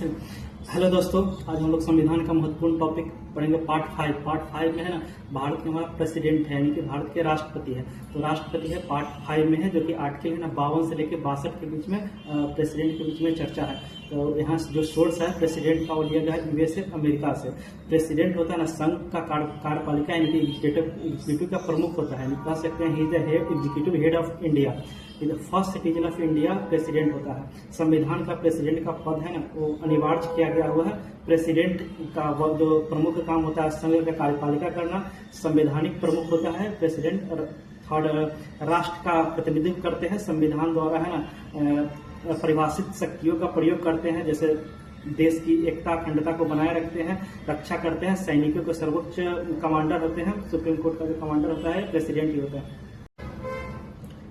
Hello दोस्तों, आज हम लोग संविधान का महत्वपूर्ण टॉपिक पढ़ेंगे। पार्ट 5 में है ना, भारत के हमारा प्रेसिडेंट है, यानी कि भारत के राष्ट्रपति है। तो राष्ट्रपति है पार्ट 5 में है, जो कि आर्टिकल है ना 52 से लेकर 62 के बीच में प्रेसिडेंट के बीच में चर्चा है। तो यहाँ जो सोर्स है प्रेसिडेंट का, वो लिया गया है यूएसए अमेरिका से। प्रेसिडेंट होता है ना संघ का कार्यपालिका यानी कि एग्जीक्यूटिव का प्रमुख होता है। कह सकते हैं he is the executive head of India, first citizen of India president होता है। संविधान का प्रेसिडेंट का पद है ना, वो अनिवार्य किया गया हुआ है। प्रेसिडेंट का जो प्रमुख काम होता है संघ का कार्यपालिका करना, संवैधानिक प्रमुख होता है प्रेसिडेंट। और थर्ड, राष्ट्र का प्रतिनिधित्व करते हैं, संविधान द्वारा है ना परिभाषित शक्तियों का प्रयोग करते हैं, जैसे देश की एकता अखंडता को बनाए रखते हैं, रक्षा करते हैं। सैनिकों के सर्वोच्च कमांडर होते हैं, सुप्रीम कोर्ट का जो कमांडर होता है प्रेसिडेंट ही होता है।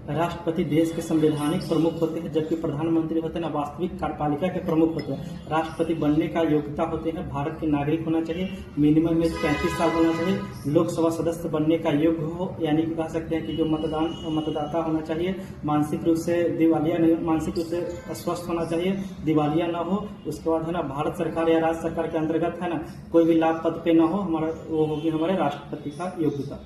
राष्ट्रपति देश के संवैधानिक प्रमुख होते हैं, जबकि प्रधानमंत्री होते हैं ना वास्तविक कार्यपालिका के प्रमुख होते हैं। राष्ट्रपति बनने का योग्यता होते हैं भारत के नागरिक होना चाहिए, मिनिमम एज 35 साल होना चाहिए, लोकसभा सदस्य बनने का योग्य हो, यानी कि कह सकते हैं कि जो मतदाता होना चाहिए, मानसिक रूप से दिवालिया नहीं, मानसिक रूप से स्वस्थ होना चाहिए, दिवालिया न हो। उसके बाद है ना भारत सरकार या राज्य सरकार के अंतर्गत है ना कोई भी लाभ पद पे न हो, हमारा वो होगी हमारे राष्ट्रपति का योग्यता।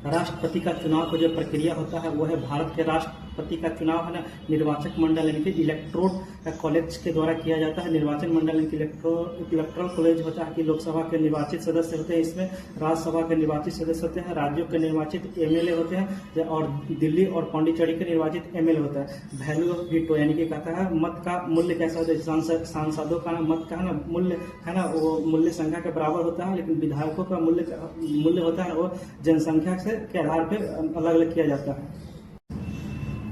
राष्ट्रपति का चुनाव का जो प्रक्रिया होता है वो है, भारत के राष्ट्रपति का चुनाव है ना निर्वाचक मंडल यानी कि इलेक्टोरल कॉलेज के द्वारा किया जाता है। निर्वाचन मंडल यानी कि इलेक्टोरल कॉलेज होता है कि लोकसभा के निर्वाचित सदस्य होते हैं, इसमें राज्यसभा के निर्वाचित सदस्य होते हैं, राज्यों के निर्वाचित एमएलए होते हैं, और दिल्ली और पांडिचेरी के निर्वाचित एमएलए होता है। वैल्यू ऑफ वीटो यानी कि कहता है मत का मूल्य कैसा होता है, सांसदों का मत का है ना मूल्य है ना वो मूल्य संख्या के बराबर होता है, लेकिन विधायकों का मूल्य होता है वो जनसंख्या से के आधार पर अलग अलग किया जाता है।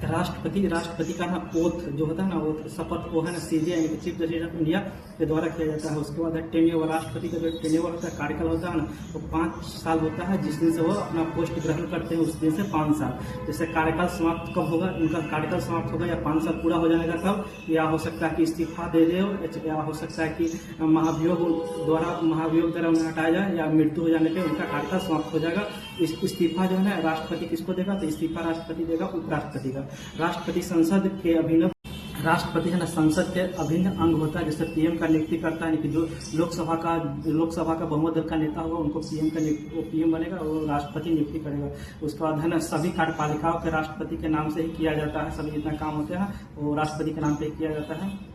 राष्ट्रपति का ना ओथ जो होता है ना, वो शपथ वो है ना सीजे यानी कि चीफ जस्टिस ऑफ इंडिया के द्वारा किया जाता है। उसके बाद है टेन्योर, राष्ट्रपति का जो टेन्योर होता है, कार्यकाल होता है ना, वो 5 साल होता है। जिस दिन से वो अपना पोस्ट ग्रहण करते हैं उस दिन से 5 साल। जैसे कार्यकाल समाप्त कब होगा, उनका कार्यकाल समाप्त होगा या 5 साल पूरा हो जाने का तब, या हो सकता है कि इस्तीफा दे दे, या हो सकता है कि महाभियोग द्वारा उन्हें हटाया जाए, या मृत्यु हो जाने पर उनका कार्यकाल समाप्त हो जाएगा। इस्तीफा जो है ना राष्ट्रपति किसको देगा, तो इस्तीफा राष्ट्रपति देगा उपराष्ट्रपति का। राष्ट्रपति संसद के अभिन्न राष्ट्रपति है ना संसद के अभिन्न अंग होता है, जैसे पीएम का नियुक्ति करता है कि जो लोकसभा का बहुमत दल का नेता होगा उनको पीएम बनेगा, वो राष्ट्रपति नियुक्ति करेगा। उसके बाद है ना सभी कार्यपालिकाओं के राष्ट्रपति के नाम से ही किया जाता है, सभी जितना काम होते हैं वो राष्ट्रपति के नाम पे किया जाता है।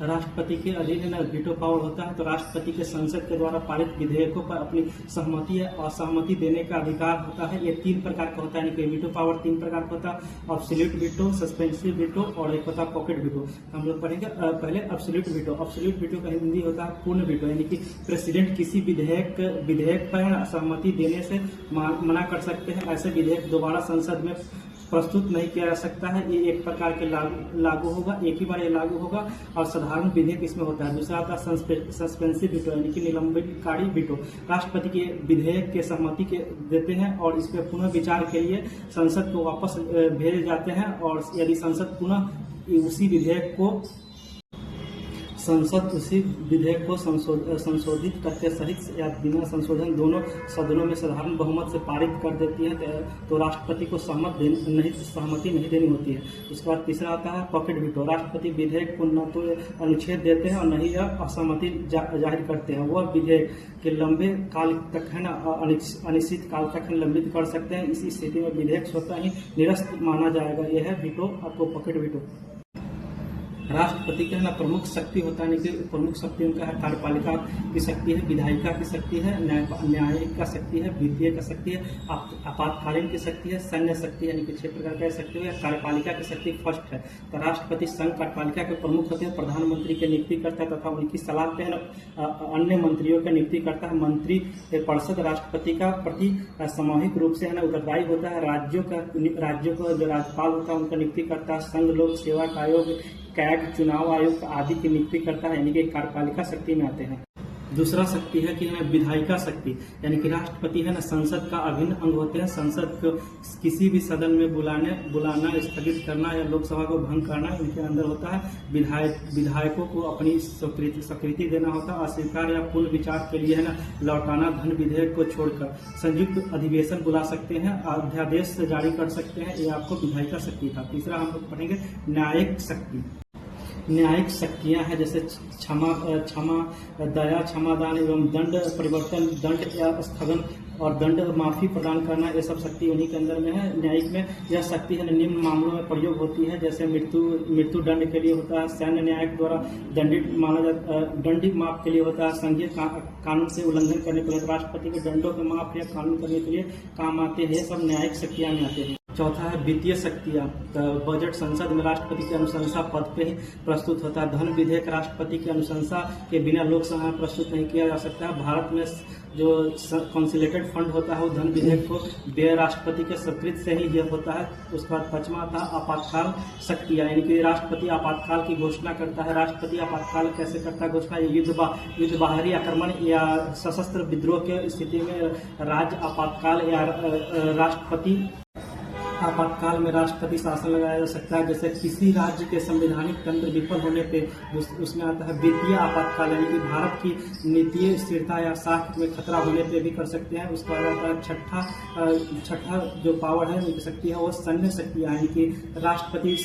राष्ट्रपति के अधीन है ना वीटो पावर होता है, तो राष्ट्रपति के संसद के द्वारा पारित विधेयकों पर अपनी सहमति या असहमति देने का अधिकार होता है। ये 3 प्रकार का होता है, यानी कि वीटो पावर 3 प्रकार का होता है, एब्सोल्यूट वीटो, सस्पेंसिव वीटो और एक होता है पॉकेट वीटो। हम लोग पढ़ेंगे पहले एब्सोल्यूट वीटो। एब्सोल्यूट वीटो का हिंदी होता है पूर्ण वीटो, यानी कि प्रेसिडेंट किसी विधेयक पर असहमति देने से मना कर सकते हैं। ऐसे विधेयक दोबारा संसद में प्रस्तुत नहीं किया जा सकता है। ये एक प्रकार के लागू होगा, एक ही बार ये लागू होगा, और साधारण विधेयक इसमें होता है। दूसरा आता है सस्पेंसिव वीटो यानी कि निलंबनकारी वीटो। राष्ट्रपति के विधेयक के सहमति के देते हैं और इस पर पुनः विचार के लिए संसद को वापस भेजे जाते हैं, और यदि संसद उसी विधेयक को संशोधित करके सहित या बिना संशोधन दोनों सदनों में साधारण बहुमत से पारित कर देती है, तो राष्ट्रपति को सहमति नहीं देनी होती है। उसके बाद तीसरा आता है पॉकेट वीटो। राष्ट्रपति विधेयक को न तो अनुच्छेद देते हैं और न ही असहमति जाहिर करते हैं। वह विधेयक के लंबे काल तक है ना अनिश्चित काल तक लंबित कर सकते हैं। इस स्थिति में विधेयक स्वतः ही निरस्त माना जाएगा। यह है वीटो और पॉकेट वीटो। राष्ट्रपति का है ना प्रमुख शक्ति होता है, प्रमुख शक्ति उनका है कार्यपालिका की शक्ति है, विधायिका की शक्ति है, न्यायिक का शक्ति है, वित्तीय का शक्ति है, आपातकालीन की शक्ति है, सैन्य शक्ति यानी कि 6 प्रकार की शक्ति है, कार्यपालिका की शक्ति फर्स्ट है। तो राष्ट्रपति संघ कार्यपालिका के प्रमुख होते हैं, प्रधानमंत्री की नियुक्ति करता है तथा उनकी सलाह पे अन्य मंत्रियों की नियुक्ति करता है। मंत्री परिषद राष्ट्रपति का प्रति सामूहिक रूप से है ना उत्तरदायी होता है। राज्यों का जो राज्यपाल होता है उनका नियुक्ति करता है। संघ लोक सेवा आयोग, कैग, चुनाव आयोग आदि की नियुक्ति करता है, यानी कि कार्यपालिका शक्ति में आते हैं। दूसरा शक्ति है कि है विधायिका शक्ति, यानी कि राष्ट्रपति है ना संसद का अभिन्न अंग होते हैं। संसद को किसी भी सदन में बुलाना, स्थगित करना या लोकसभा को भंग करना इनके अंदर होता है। विधायकों को अपनी स्वीकृति देना होता है। अस्वीकार या पुनः विचार के लिए है ना लौटाना, धन विधेयक को छोड़कर संयुक्त अधिवेशन बुला सकते हैं, अध्यादेश जारी कर सकते हैं। ये आपको विधायिका शक्ति था। तीसरा हम लोग पढ़ेंगे न्यायिक शक्ति। न्यायिक शक्तियां हैं, जैसे क्षमा क्षमा दया, क्षमादान एवं दंड परिवर्तन, दंड या स्थगन और दंड माफी प्रदान करना, ये सब शक्ति उन्हीं के अंदर में है। न्यायिक में यह शक्ति है निम्न मामलों में प्रयोग होती है, जैसे मृत्यु दंड के लिए होता है, सैन्य न्यायिक द्वारा दंडित माना जाता, दंडित माप के लिए होता है, संघीय कानून से उल्लंघन करने के लिए राष्ट्रपति के दंडों के माप या कानून करने के लिए काम आते हैं। सब न्यायिक शक्तियां में आते हैं। चौथा है वित्तीय शक्तियां। बजट संसद में राष्ट्रपति की अनुशंसा पद पे ही प्रस्तुत होता है। धन विधेयक राष्ट्रपति की अनुशंसा के बिना लोकसभा में प्रस्तुत नहीं किया जा सकता है। भारत में जो कंसिलेटेड फंड होता है वो धन विधेयक को व्यय राष्ट्रपति के स्वीकृत से ही यह होता है। उसके बाद पांचवा था आपातकाल शक्तियां, यानी कि राष्ट्रपति आपातकाल की घोषणा करता है। राष्ट्रपति आपातकाल कैसे करता है घोषणा? युद्ध बाहरी आक्रमण या सशस्त्र विद्रोह के स्थिति में राज्य आपातकाल या राष्ट्रपति आपातकाल में राष्ट्रपति शासन लगाया जा सकता है। जैसे किसी राज्य के संवैधानिक तंत्र विफल होने पे उसमें आता है वित्तीय आपातकाल, यानी कि भारत की नीतिय स्थिरता या साख में खतरा होने पे भी कर सकते हैं। उसका आता है छठा जो पावर है शक्ति है वो सैन्य शक्ति, यानी कि राष्ट्रपति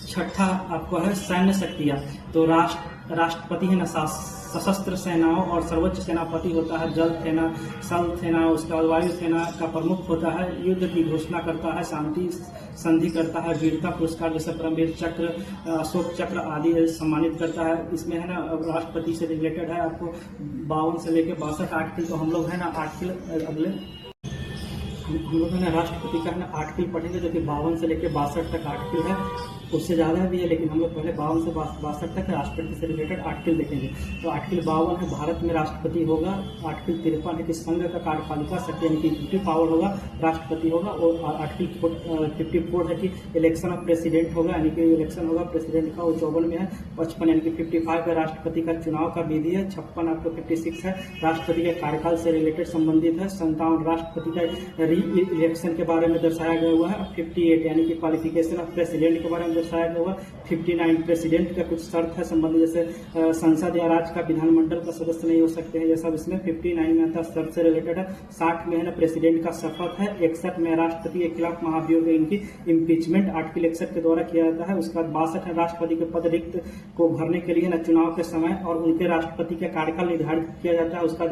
छठा आपको है सैन्य शक्तियां। तो राष्ट्रपति है ना सशस्त्र सेनाओं और सर्वोच्च सेनापति होता है। जल सेना, स्थल सेना, उसके बाद वायु सेना का प्रमुख होता है। युद्ध की घोषणा करता है, शांति संधि करता है, वीरता पुरस्कार जैसे परमवीर चक्र, अशोक चक्र आदि सम्मानित करता है। इसमें है ना राष्ट्रपति से रिलेटेड है आपको 52 से लेकर 62 आर्टिकल। तो हम लोग है ना आर्टिकल अगले हम लोग है ना राष्ट्रपति का है ना आर्टिकल पढ़ेंगे, जो कि 52 से लेकर 62 तक आर्टिकल है। उससे ज़्यादा भी है, लेकिन हम लोग पहले 52 से 62 तक राष्ट्रपति से रिलेटेड आर्टिकल देखेंगे। तो आर्टिकल 52 है भारत में राष्ट्रपति होगा। आर्टिकल 53 है कि संघ का कार्यपालिका शक्ति, यानी कि एग्जीक्यूटिव पावर होगा, राष्ट्रपति होगा। और आर्टिकल 54 है कि इलेक्शन ऑफ प्रेसिडेंट होगा, यानी कि इलेक्शन होगा प्रेसिडेंट का। वो 54 में है। 55 यानी कि 55 है राष्ट्रपति का चुनाव का विधि है। 56 आपको 56 है राष्ट्रपति के कार्यकाल से रिलेटेड संबंधित है। 57 राष्ट्रपति का इलेक्शन के बारे में दर्शाया गया हुआ है। 58 यानी कि क्वालिफिकेशन ऑफ प्रेसिडेंट के बारे में दर्शाया गया हुआ। 59 प्रेसिडेंट का कुछ शर्त है संबंधित, जैसे संसद या राज्य का विधानमंडल का सदस्य नहीं हो सकते हैं, ये सब इसमें 59 में आता है, शर्त से रिलेटेड है। 60 में है ना प्रेसिडेंट का शपथ है। 61 में राष्ट्रपति के खिलाफ महाभियोग इनकी इम्पीचमेंट आर्टिकल 61 के द्वारा किया जाता है। उसके बाद 62 है राष्ट्रपति के पद रिक्त को भरने के लिए ना चुनाव के समय और उनके राष्ट्रपति का कार्यकाल निर्धारित किया जाता है। उसका